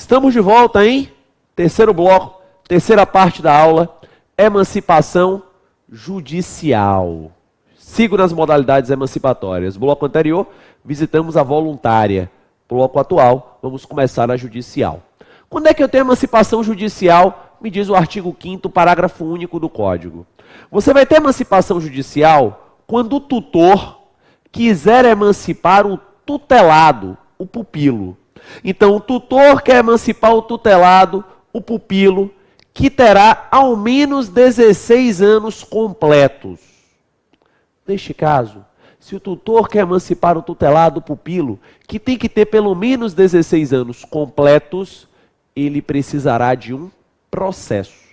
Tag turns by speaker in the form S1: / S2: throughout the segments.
S1: Estamos de volta, hein? Terceiro bloco, terceira parte da aula, emancipação judicial. Sigo nas modalidades emancipatórias. Bloco anterior, visitamos a voluntária. Bloco atual, vamos começar a judicial. Quando é que eu tenho emancipação judicial? Me diz o artigo 5º, parágrafo único do Código. Você vai ter emancipação judicial quando o tutor quiser emancipar o tutelado, o pupilo. Então, o tutor quer emancipar o tutelado, o pupilo, que terá ao menos 16 anos completos. Neste caso, se o tutor quer emancipar o tutelado, o pupilo, que tem que ter pelo menos 16 anos completos, ele precisará de um processo.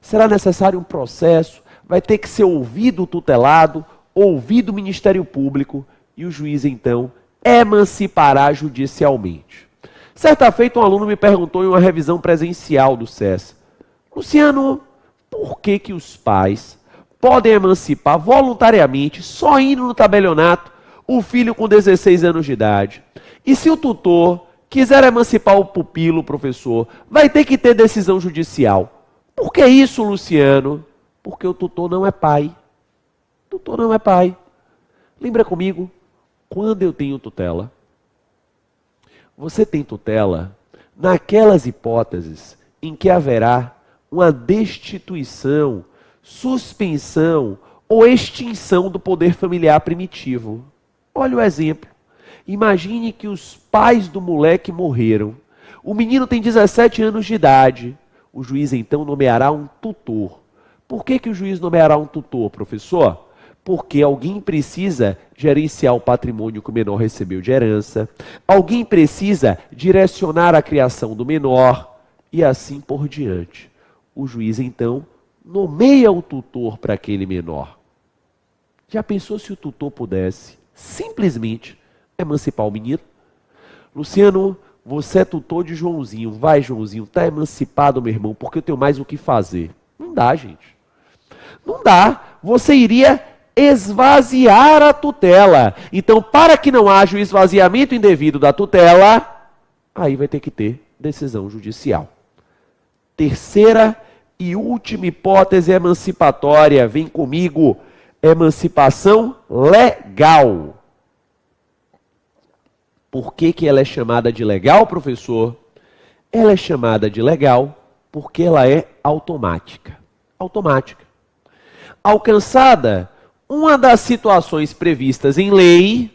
S1: Será necessário um processo, vai ter que ser ouvido o tutelado, ouvido o Ministério Público, e o juiz, então, emancipará judicialmente. Certa feita, um aluno me perguntou em uma revisão presencial do SES: Luciano, por que os pais podem emancipar voluntariamente, só indo no tabelionato, o filho com 16 anos de idade? E se o tutor quiser emancipar o pupilo, professor, vai ter que ter decisão judicial? Por que isso, Luciano? Porque o tutor não é pai. O tutor não é pai. Lembra comigo, quando eu tenho tutela? Você tem tutela naquelas hipóteses em que haverá uma destituição, suspensão ou extinção do poder familiar primitivo. Olha o exemplo. Imagine que os pais do moleque morreram. O menino tem 17 anos de idade. O juiz, então, nomeará um tutor. Por que o juiz nomeará um tutor, professor? Porque alguém precisa gerenciar o patrimônio que o menor recebeu de herança, alguém precisa direcionar a criação do menor e assim por diante. O juiz, então, nomeia o tutor para aquele menor. Já pensou se o tutor pudesse simplesmente emancipar o menino? Luciano, você é tutor de Joãozinho. Vai, Joãozinho, está emancipado, meu irmão, porque eu tenho mais o que fazer. Não dá, gente. Não dá. Você iria esvaziar a tutela. Então, para que não haja o esvaziamento indevido da tutela, aí vai ter que ter decisão judicial. Terceira e última hipótese emancipatória. Vem comigo. Emancipação legal. Por que ela é chamada de legal, professor? Ela é chamada de legal porque ela é automática. Automática. Alcançada uma das situações previstas em lei,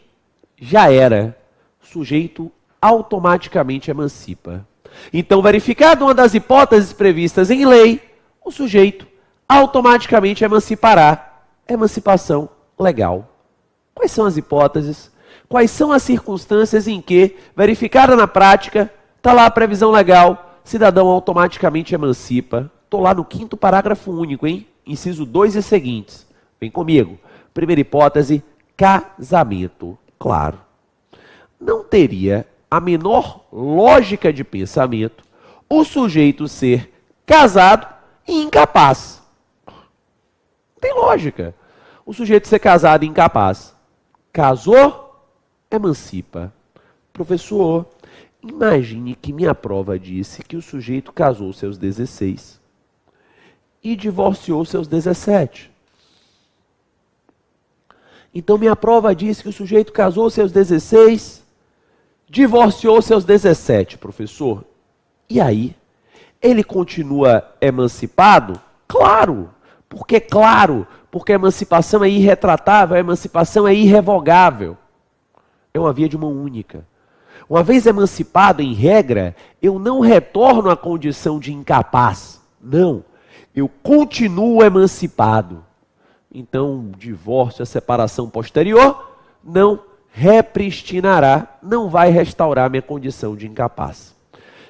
S1: já era. O sujeito automaticamente emancipa. Então, verificada uma das hipóteses previstas em lei, o sujeito automaticamente emancipará. Emancipação legal. Quais são as hipóteses? Quais são as circunstâncias em que, verificada na prática, está lá a previsão legal, cidadão automaticamente emancipa? Estou lá no 5º parágrafo único, hein? Inciso 2 e seguintes. Vem comigo. Primeira hipótese, casamento. Claro. Não teria a menor lógica de pensamento o sujeito ser casado e incapaz. Não tem lógica. O sujeito ser casado e incapaz. Casou, emancipa. Professor, imagine que minha prova disse que o sujeito casou seus 16 e divorciou seus 17. Então minha prova disse que o sujeito casou seus 16, divorciou seus 17, professor. E aí? Ele continua emancipado? Claro! Porque a emancipação é irretratável, a emancipação é irrevogável. É uma via de mão única. Uma vez emancipado, em regra, eu não retorno à condição de incapaz. Não. Eu continuo emancipado. Então, o divórcio, a separação posterior, não repristinará, não vai restaurar minha condição de incapaz.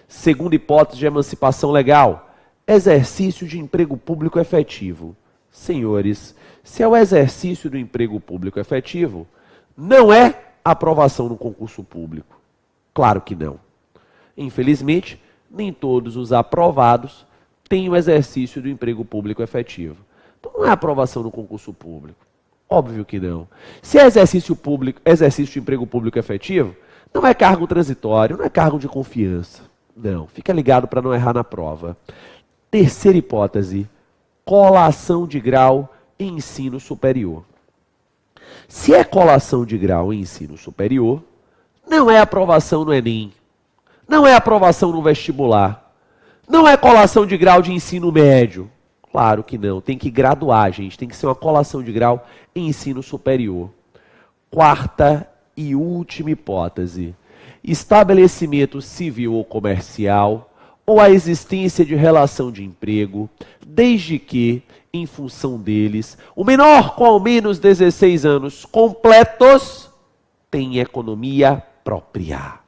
S1: Segunda hipótese de emancipação legal, exercício de emprego público efetivo. Senhores, se é o exercício do emprego público efetivo, não é aprovação no concurso público. Claro que não. Infelizmente, nem todos os aprovados têm o exercício do emprego público efetivo. Então não é aprovação no concurso público. Óbvio que não. Se é exercício de emprego público efetivo, não é cargo transitório, não é cargo de confiança. Não, fica ligado para não errar na prova. Terceira hipótese, colação de grau em ensino superior. Se é colação de grau em ensino superior, não é aprovação no Enem, não é aprovação no vestibular, não é colação de grau de ensino médio. Claro que não, tem que graduar, gente, tem que ser uma colação de grau em ensino superior. Quarta e última hipótese, estabelecimento civil ou comercial, ou a existência de relação de emprego, desde que, em função deles, o menor com ao menos 16 anos completos tem economia própria.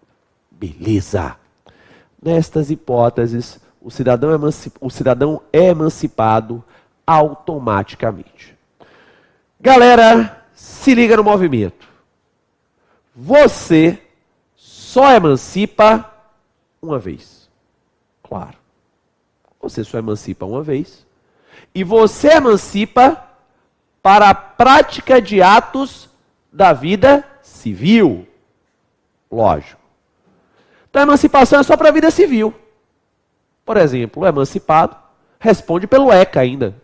S1: Beleza. Nestas hipóteses, o cidadão é emancipado automaticamente. Galera, se liga no movimento. Você só emancipa uma vez. Claro. Você só emancipa uma vez. E você emancipa para a prática de atos da vida civil. Lógico. Então a emancipação é só para a vida civil. Por exemplo, o emancipado responde pelo ECA ainda.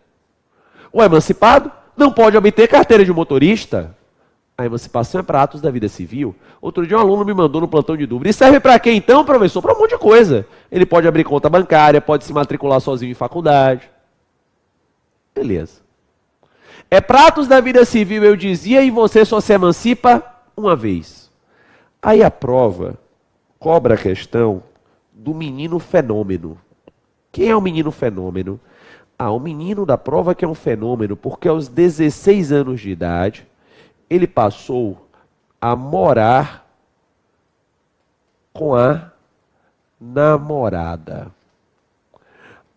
S1: O emancipado não pode obter carteira de motorista. A emancipação é para atos da vida civil. Outro dia um aluno me mandou no plantão de dúvida. E serve para quê então, professor? Para um monte de coisa. Ele pode abrir conta bancária, pode se matricular sozinho em faculdade. Beleza. É para atos da vida civil, eu dizia, e você só se emancipa uma vez. Aí a prova cobra a questão do menino fenômeno. Quem é o menino fenômeno? O menino da prova que é um fenômeno, porque aos 16 anos de idade, ele passou a morar com a namorada.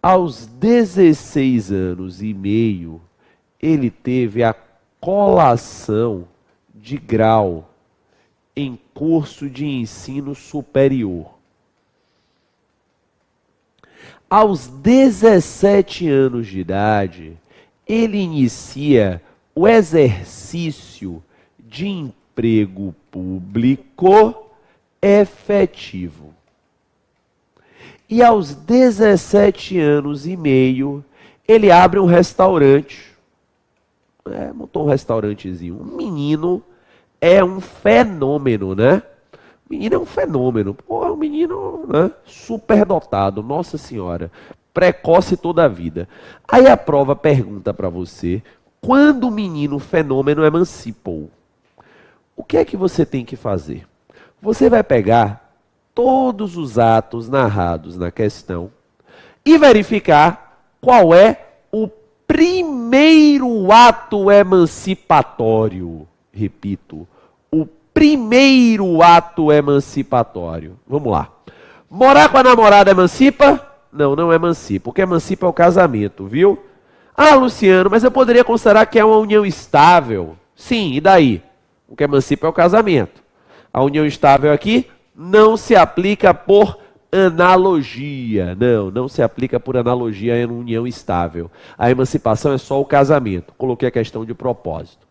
S1: Aos 16 anos e meio, ele teve a colação de grau em curso de ensino superior. Aos 17 anos de idade, ele inicia o exercício de emprego público efetivo. E aos 17 anos e meio, ele abre um restaurante. Montou um restaurantezinho. O menino é um fenômeno, né? O menino é um fenômeno. Pô, é um menino, né, superdotado, nossa senhora. Precoce toda a vida. Aí a prova pergunta para você, quando o menino fenômeno emancipou? O que é que você tem que fazer? Você vai pegar todos os atos narrados na questão e verificar qual é o primeiro ato emancipatório. Repito, o primeiro ato emancipatório. Vamos lá. Morar com a namorada emancipa? Não, não emancipa. O que emancipa é o casamento, viu? Luciano, mas eu poderia considerar que é uma união estável. Sim, e daí? O que emancipa é o casamento. A união estável aqui não se aplica por analogia. Não se aplica por analogia em união estável. A emancipação é só o casamento. Coloquei a questão de propósito.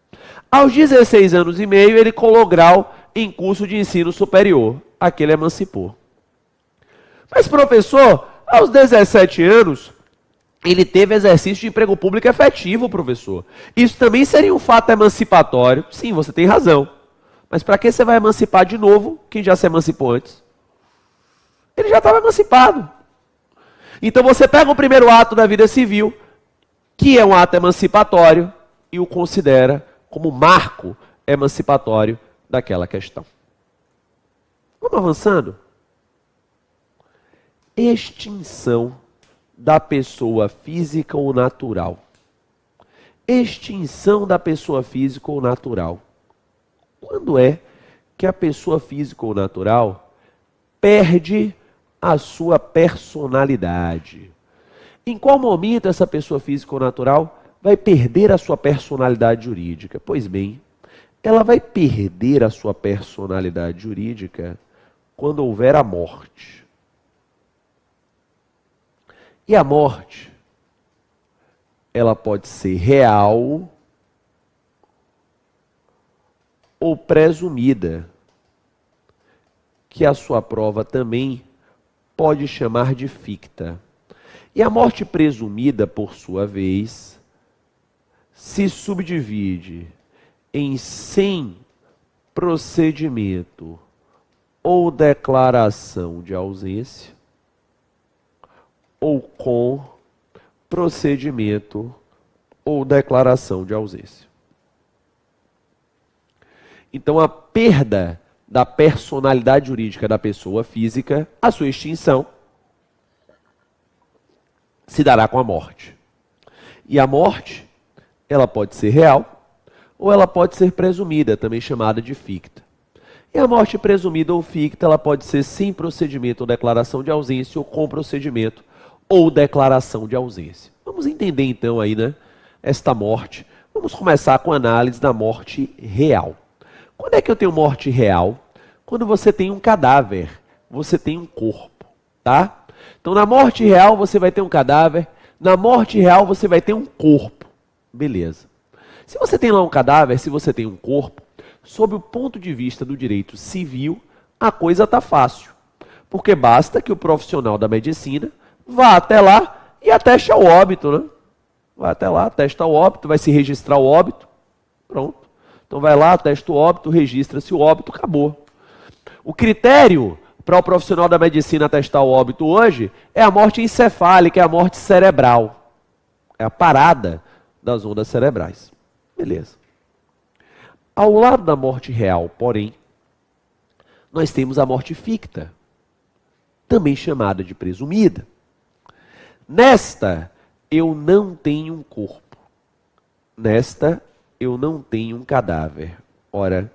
S1: Aos 16 anos e meio, ele colou grau em curso de ensino superior. Aqui ele emancipou. Mas, professor, aos 17 anos, ele teve exercício de emprego público efetivo, professor. Isso também seria um fato emancipatório? Sim, você tem razão. Mas para que você vai emancipar de novo quem já se emancipou antes? Ele já estava emancipado. Então você pega o primeiro ato da vida civil, que é um ato emancipatório, e o considera como marco emancipatório daquela questão. Vamos avançando? Extinção da pessoa física ou natural. Extinção da pessoa física ou natural. Quando é que a pessoa física ou natural perde a sua personalidade? Em qual momento essa pessoa física ou natural vai perder a sua personalidade jurídica? Pois bem, ela vai perder a sua personalidade jurídica quando houver a morte. E a morte, ela pode ser real ou presumida, que a sua prova também pode chamar de ficta. E a morte presumida, por sua vez, se subdivide em sem procedimento ou declaração de ausência, ou com procedimento ou declaração de ausência. Então, a perda da personalidade jurídica da pessoa física, a sua extinção, se dará com a morte. E a morte, ela pode ser real, ou ela pode ser presumida, também chamada de ficta. E a morte presumida ou ficta, ela pode ser sem procedimento ou declaração de ausência, ou com procedimento ou declaração de ausência. Vamos entender então aí, né, esta morte. Vamos começar com a análise da morte real. Quando é que eu tenho morte real? Quando você tem um cadáver, você tem um corpo, tá? Então, na morte real, você vai ter um cadáver. Na morte real, você vai ter um corpo. Beleza. Se você tem lá um cadáver, se você tem um corpo, sob o ponto de vista do direito civil, a coisa está fácil. Porque basta que o profissional da medicina vá até lá e ateste o óbito, né? Vai até lá, atesta o óbito, vai se registrar o óbito. Pronto. Então vai lá, atesta o óbito, registra-se o óbito, acabou. O critério para o profissional da medicina atestar o óbito hoje é a morte encefálica, é a morte cerebral. É a parada das ondas cerebrais. Beleza. Ao lado da morte real, porém, nós temos a morte ficta, também chamada de presumida. Nesta, eu não tenho um corpo. Nesta, eu não tenho um cadáver. Ora,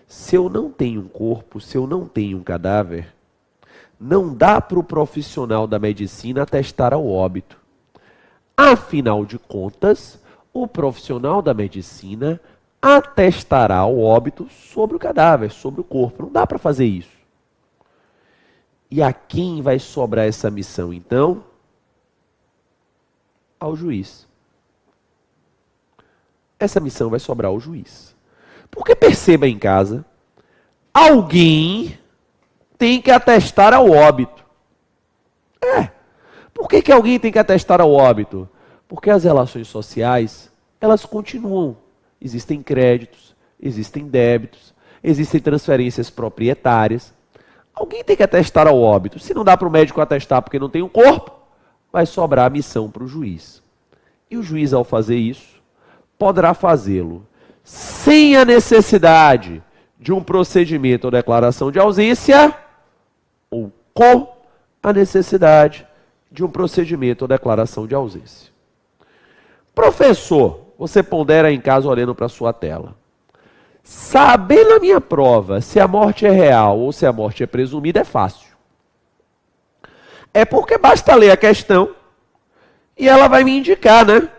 S1: se eu não tenho um corpo, se eu não tenho um cadáver, não dá para o profissional da medicina atestar ao óbito. Afinal de contas, o profissional da medicina atestará o óbito sobre o cadáver, sobre o corpo. Não dá para fazer isso. E a quem vai sobrar essa missão, então? Ao juiz. Essa missão vai sobrar ao juiz. Porque perceba em casa, alguém tem que atestar ao óbito. Por que alguém tem que atestar ao óbito? Porque as relações sociais, elas continuam. Existem créditos, existem débitos, existem transferências proprietárias. Alguém tem que atestar ao óbito. Se não dá para o médico atestar porque não tem um corpo, vai sobrar a missão para o juiz. E o juiz, ao fazer isso, poderá fazê-lo sem a necessidade de um procedimento ou declaração de ausência, ou com a necessidade de um procedimento ou declaração de ausência. Professor, você pondera em casa olhando para a sua tela. Saber na minha prova se a morte é real ou se a morte é presumida é fácil. É porque basta ler a questão e ela vai me indicar, né?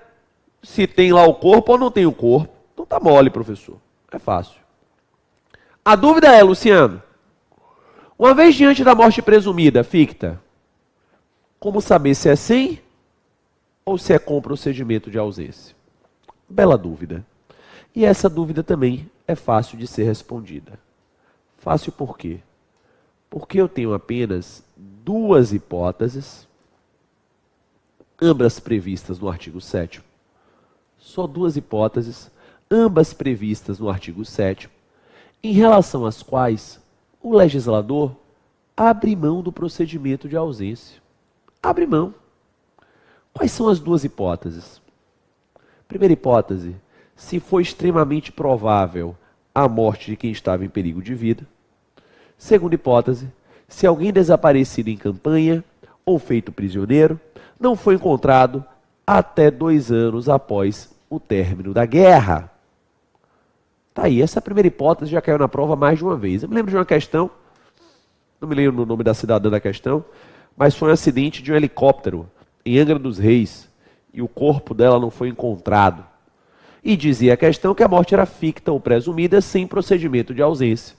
S1: Se tem lá o corpo ou não tem o corpo. Então tá mole, professor. É fácil. A dúvida é, Luciano, uma vez diante da morte presumida, ficta, como saber se é sem ou se é com procedimento de ausência? Bela dúvida. E essa dúvida também é fácil de ser respondida. Fácil por quê? Porque eu tenho apenas duas hipóteses, ambas previstas no artigo 7º. Só duas hipóteses, ambas previstas no artigo 7º, em relação às quais o legislador abre mão do procedimento de ausência. Abre mão. Quais são as duas hipóteses? Primeira hipótese, se for extremamente provável a morte de quem estava em perigo de vida. Segunda hipótese, se alguém desaparecido em campanha ou feito prisioneiro não foi encontrado até 2 anos após o término da guerra. Tá aí, essa primeira hipótese já caiu na prova mais de uma vez. Eu me lembro de uma questão, não me lembro o nome da cidadã da questão, mas foi um acidente de um helicóptero em Angra dos Reis e o corpo dela não foi encontrado. E dizia a questão que a morte era ficta ou presumida sem procedimento de ausência.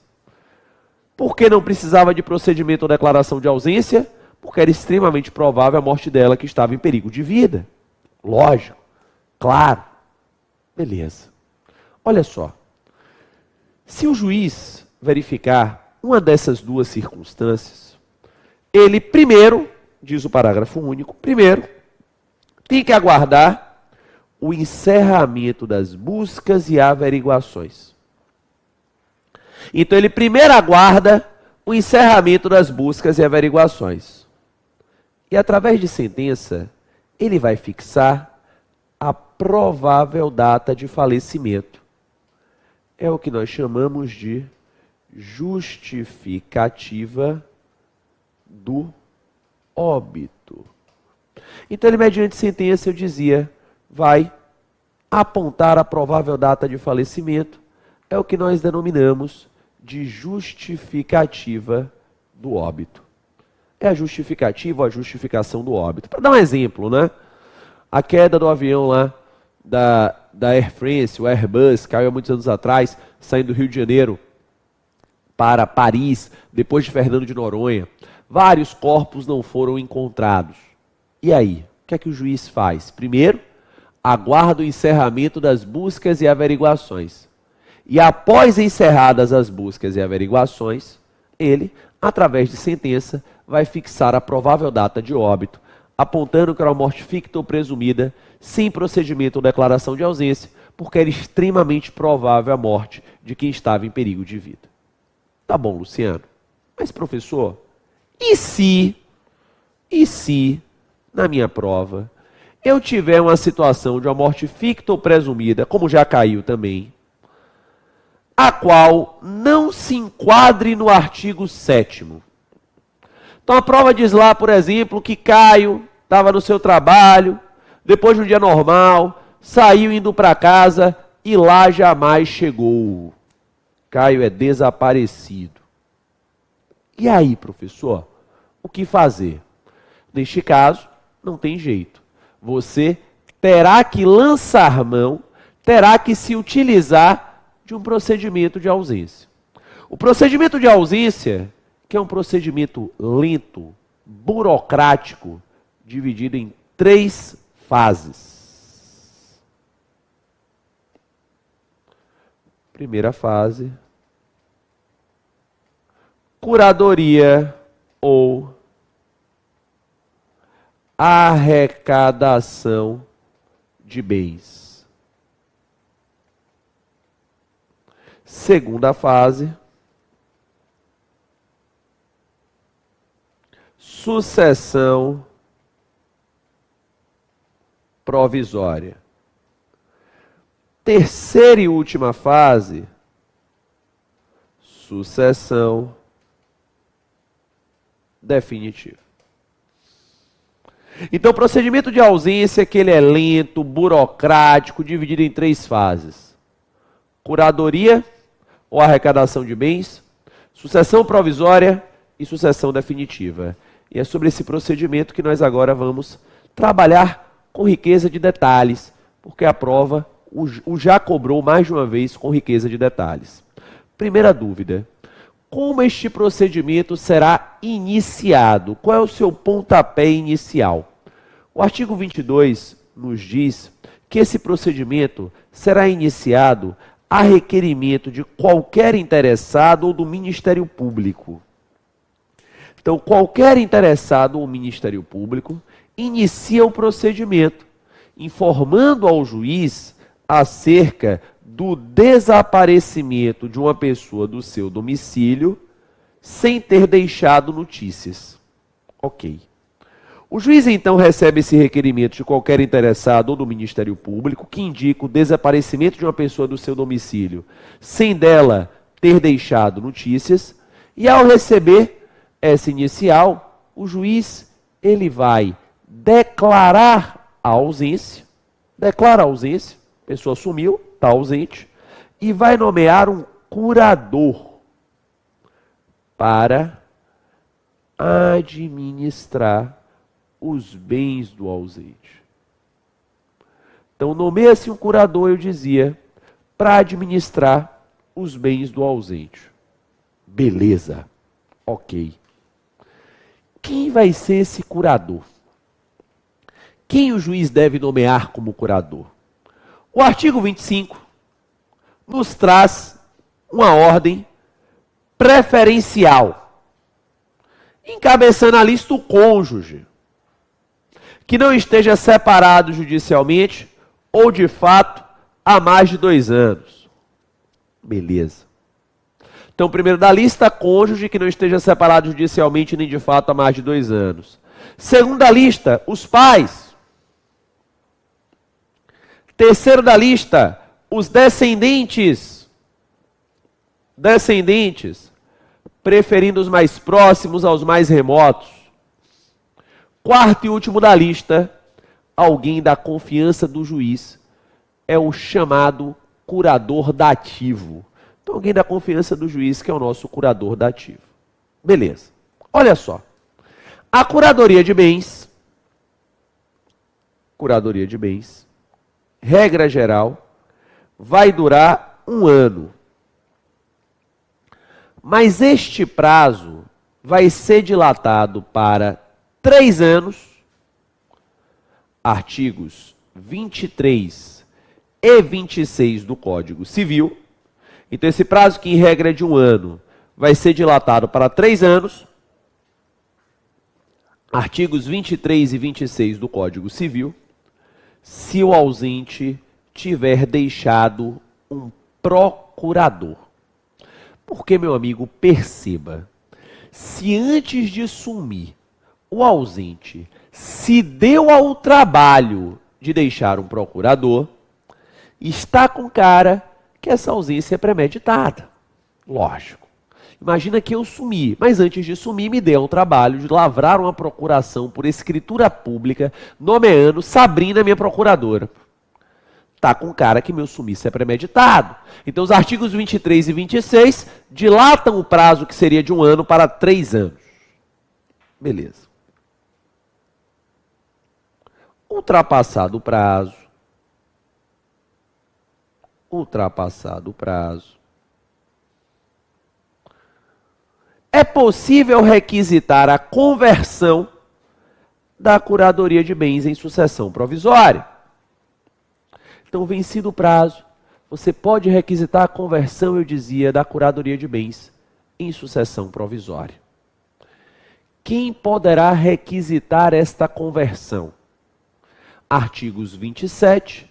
S1: Por que não precisava de procedimento ou declaração de ausência? Porque era extremamente provável a morte dela que estava em perigo de vida. Lógico, claro. Beleza. Olha só. Se o juiz verificar uma dessas duas circunstâncias, ele primeiro, diz o parágrafo único, primeiro, tem que aguardar o encerramento das buscas e averiguações. Então, ele primeiro aguarda o encerramento das buscas e averiguações. E, através de sentença, ele vai fixar a provável data de falecimento. É o que nós chamamos de justificativa do óbito. Então, ele, mediante sentença, eu dizia, vai apontar a provável data de falecimento. É o que nós denominamos de justificativa do óbito. É a justificativa ou a justificação do óbito. Para dar um exemplo, né? A queda do avião lá da Air France, o Airbus, caiu há muitos anos atrás, saindo do Rio de Janeiro para Paris, depois de Fernando de Noronha. Vários corpos não foram encontrados. E aí? O que é que o juiz faz? Primeiro, aguarda o encerramento das buscas e averiguações. E após encerradas as buscas e averiguações, ele, através de sentença, vai fixar a provável data de óbito, apontando que era uma morte ficta ou presumida, sem procedimento ou declaração de ausência, porque era extremamente provável a morte de quem estava em perigo de vida. Tá bom, Luciano. Mas, professor, e se, na minha prova, eu tiver uma situação de uma morte ficta ou presumida, como já caiu também, a qual não se enquadre no artigo 7º. Então a prova diz lá, por exemplo, que Caio estava no seu trabalho, depois de um dia normal, saiu indo para casa e lá jamais chegou. Caio é desaparecido. E aí, professor, o que fazer? Neste caso, não tem jeito. Você terá que lançar mão, terá que se utilizar de um procedimento de ausência. O procedimento de ausência, que é um procedimento lento, burocrático, dividido em 3 fases. Primeira fase, curadoria ou arrecadação de bens. Segunda fase, sucessão provisória. Terceira e última fase, sucessão definitiva. Então, o procedimento de ausência, que ele é lento, burocrático, dividido em 3 fases. Curadoria ou arrecadação de bens, sucessão provisória e sucessão definitiva. E é sobre esse procedimento que nós agora vamos trabalhar com riqueza de detalhes, porque a prova o já cobrou mais de uma vez com riqueza de detalhes. Primeira dúvida: como este procedimento será iniciado? Qual é o seu pontapé inicial? O artigo 22 nos diz que esse procedimento será iniciado a requerimento de qualquer interessado ou do Ministério Público. Então, qualquer interessado ou Ministério Público inicia o procedimento, informando ao juiz acerca do desaparecimento de uma pessoa do seu domicílio sem ter deixado notícias. Ok. O juiz, então, recebe esse requerimento de qualquer interessado ou do Ministério Público que indica o desaparecimento de uma pessoa do seu domicílio sem dela ter deixado notícias, e ao receber essa inicial, o juiz ele vai declarar a ausência, declara a ausência, a pessoa sumiu, está ausente, e vai nomear um curador para administrar os bens do ausente. Então, nomeia-se um curador, eu dizia, para administrar os bens do ausente. Beleza, ok. Quem vai ser esse curador? Quem o juiz deve nomear como curador? O artigo 25 nos traz uma ordem preferencial. Encabeçando a lista o cônjuge, que não esteja separado judicialmente ou de fato há mais de 2 anos. Beleza. Então, primeiro da lista, cônjuge que não esteja separado judicialmente nem de fato há mais de 2 anos. Segundo da lista, os pais. Terceiro da lista, os descendentes. Descendentes, preferindo os mais próximos aos mais remotos. Quarto e último da lista, alguém da confiança do juiz. É o chamado curador dativo. Então, alguém da confiança do juiz, que é o nosso curador dativo. Beleza. Olha só. A curadoria de bens, regra geral, vai durar 1 ano. Mas este prazo vai ser dilatado para 3 anos, artigos 23 e 26 do Código Civil. Então, esse prazo, que em regra é de 1 ano, vai ser dilatado para 3 anos, artigos 23 e 26 do Código Civil, se o ausente tiver deixado um procurador. Porque, meu amigo, perceba, se antes de sumir o ausente se deu ao trabalho de deixar um procurador, está com cara que essa ausência é premeditada. Lógico. Imagina que eu sumi, mas antes de sumir me deu o trabalho de lavrar uma procuração por escritura pública, nomeando Sabrina minha procuradora. Está com cara que meu sumiço é premeditado. Então, os artigos 23 e 26 dilatam o prazo que seria de 1 ano para 3 anos. Beleza. Ultrapassado o prazo, é possível requisitar a conversão da curadoria de bens em sucessão provisória. Então, vencido o prazo, você pode requisitar a conversão, eu dizia, da curadoria de bens em sucessão provisória. Quem poderá requisitar esta conversão? Artigos 27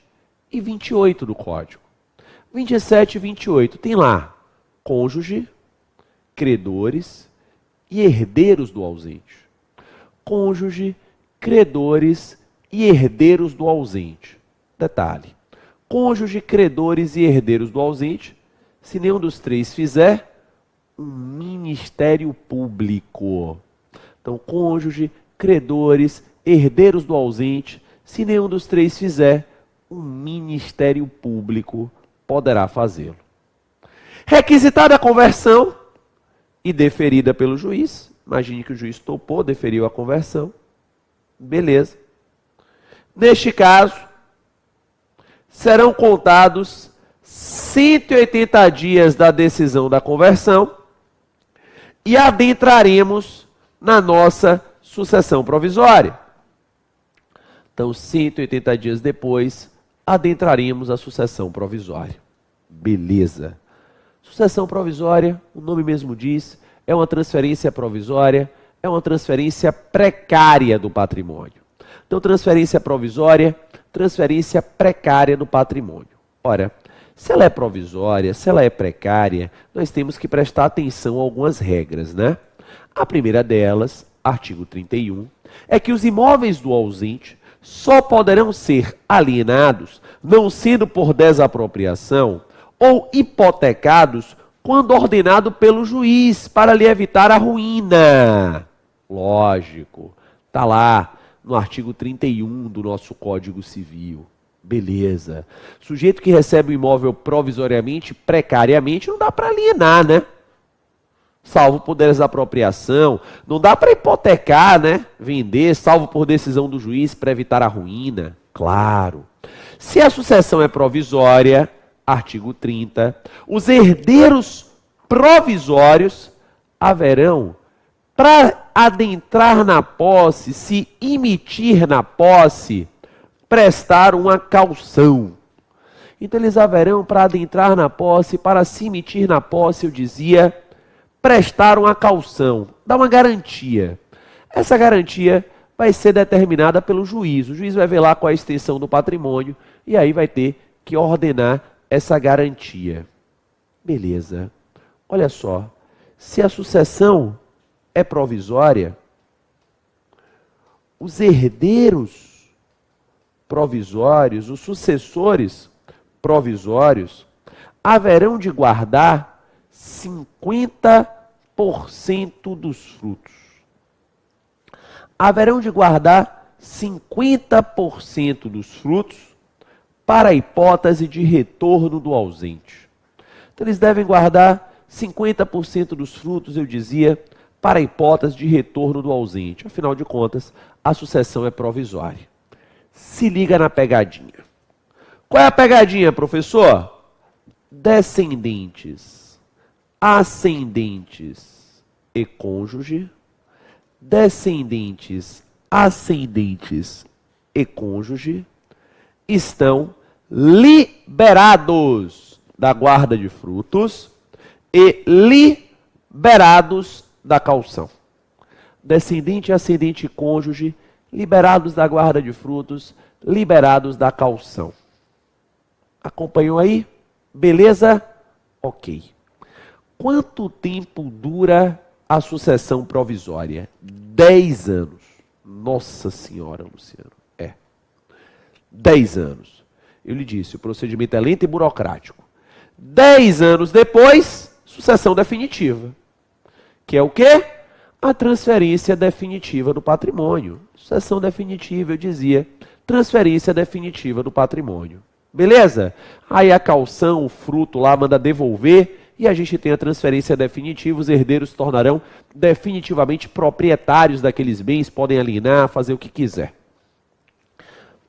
S1: e 28 do Código. 27 e 28 tem lá cônjuge, credores e herdeiros do ausente. Cônjuge, credores e herdeiros do ausente. Detalhe. Cônjuge, credores e herdeiros do ausente, se nenhum dos três fizer, um ministério público. Então, cônjuge, credores, herdeiros do ausente, se nenhum dos três fizer, um ministério público poderá fazê-lo. Requisitada a conversão e deferida pelo juiz, imagine que o juiz topou, deferiu a conversão, beleza. Neste caso, serão contados 180 dias da decisão da conversão e adentraremos na nossa sucessão provisória. Então, 180 dias depois, adentraremos a sucessão provisória. Beleza. Sucessão provisória, o nome mesmo diz, é uma transferência provisória, é uma transferência precária do patrimônio. Então, transferência provisória, transferência precária do patrimônio. Ora, se ela é provisória, se ela é precária, nós temos que prestar atenção a algumas regras, né? A primeira delas, artigo 31, é que os imóveis do ausente só poderão ser alienados, não sendo por desapropriação, ou hipotecados quando ordenado pelo juiz para lhe evitar a ruína. Lógico, está lá no artigo 31 do nosso Código Civil. Beleza. Sujeito que recebe o imóvel provisoriamente, precariamente, não dá para alienar, né? Salvo por desapropriação, não dá para hipotecar, né? Vender, salvo por decisão do juiz para evitar a ruína. Claro. Se a sucessão é provisória, artigo 30, os herdeiros provisórios haverão, para adentrar na posse, se emitir na posse, prestar uma caução. Então eles haverão, para adentrar na posse, para se emitir na posse, eu dizia, prestaram a caução, dá uma garantia. Essa garantia vai ser determinada pelo juiz. O juiz vai ver lá qual é a extensão do patrimônio e aí vai ter que ordenar essa garantia. Beleza. Olha só, se a sucessão é provisória, os herdeiros provisórios, os sucessores provisórios, haverão de guardar 50% dos frutos. Haverão de guardar 50% dos frutos para a hipótese de retorno do ausente. Então, eles devem guardar 50% dos frutos, eu dizia, para a hipótese de retorno do ausente. Afinal de contas, a sucessão é provisória. Se liga na pegadinha. Qual é a pegadinha, professor? Descendentes, ascendentes e cônjuge. Descendentes, ascendentes e cônjuge estão liberados da guarda de frutos e liberados da caução. Descendente, ascendente e cônjuge, liberados da guarda de frutos, liberados da caução. Acompanhou aí? Beleza? Ok. Quanto tempo dura a sucessão provisória? 10 anos. Nossa Senhora, Luciano. 10 anos. Eu lhe disse, o procedimento é lento e burocrático. 10 anos depois, sucessão definitiva. Que é o quê? A transferência definitiva do patrimônio. Sucessão definitiva, eu dizia, transferência definitiva do patrimônio. Beleza? Aí a caução, o fruto lá manda devolver e a gente tem a transferência definitiva, os herdeiros se tornarão definitivamente proprietários daqueles bens, podem alienar, fazer o que quiser.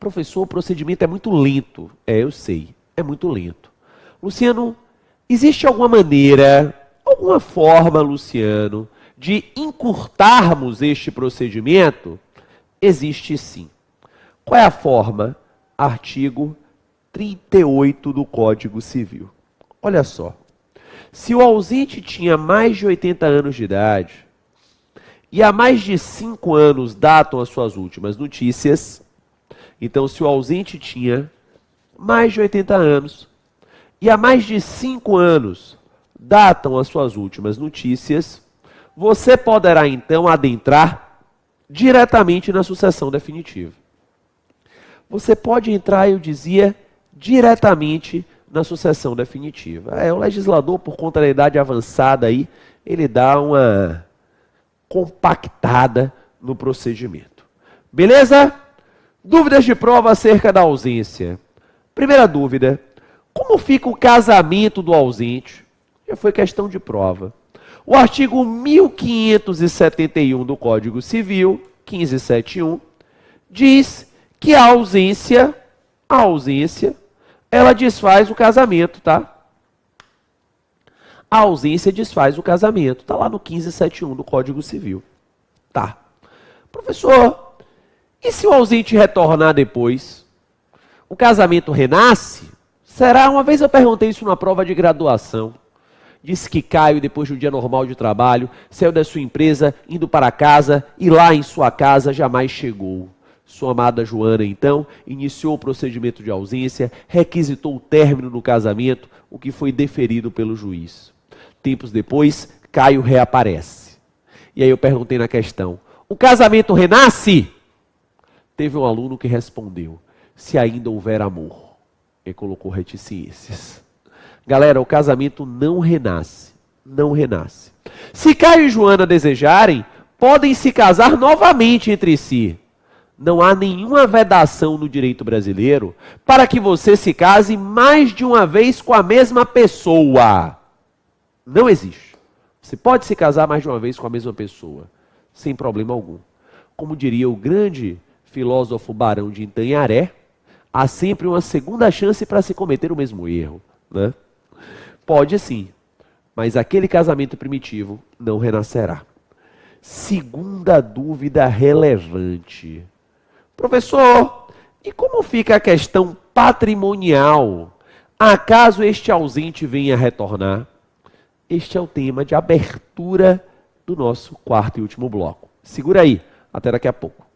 S1: Professor, o procedimento é muito lento. Eu sei, é muito lento. Luciano, existe alguma maneira, alguma forma, Luciano, de encurtarmos este procedimento? Existe sim. Qual é a forma? Artigo 38 do Código Civil. Olha só. Se o ausente tinha mais de 80 anos de idade e há mais de 5 anos datam as suas últimas notícias, então se o ausente tinha mais de 80 anos e há mais de 5 anos datam as suas últimas notícias, você poderá então adentrar diretamente na sucessão definitiva. Você pode entrar, eu dizia, diretamente na sucessão definitiva. O legislador, por conta da idade avançada aí, ele dá uma compactada no procedimento. Beleza? Dúvidas de prova acerca da ausência. Primeira dúvida, como fica o casamento do ausente? Já foi questão de prova. O artigo 1571 do Código Civil, 1571, diz que a ausência, ela desfaz o casamento, tá? A ausência desfaz o casamento. Tá lá no 1571 do Código Civil. Tá. Professor, e se o ausente retornar depois? O casamento renasce? Será? Uma vez eu perguntei isso numa prova de graduação. Disse que Caio, depois de um dia normal de trabalho, saiu da sua empresa, indo para casa, e lá em sua casa jamais chegou. Sua amada Joana, então, iniciou o procedimento de ausência, requisitou o término do casamento, o que foi deferido pelo juiz. Tempos depois, Caio reaparece. E aí eu perguntei na questão, o casamento renasce? Teve um aluno que respondeu, se ainda houver amor. E colocou reticências. Galera, o casamento não renasce. Não renasce. Se Caio e Joana desejarem, podem se casar novamente entre si. Não há nenhuma vedação no direito brasileiro para que você se case mais de uma vez com a mesma pessoa. Não existe. Você pode se casar mais de uma vez com a mesma pessoa, sem problema algum. Como diria o grande filósofo Barão de Itanharé, há sempre uma segunda chance para se cometer o mesmo erro, né? Pode sim, mas aquele casamento primitivo não renascerá. Segunda dúvida relevante. Professor, e como fica a questão patrimonial? Acaso este ausente venha retornar? este é o tema de abertura do nosso quarto e último bloco. Segura aí, até daqui a pouco.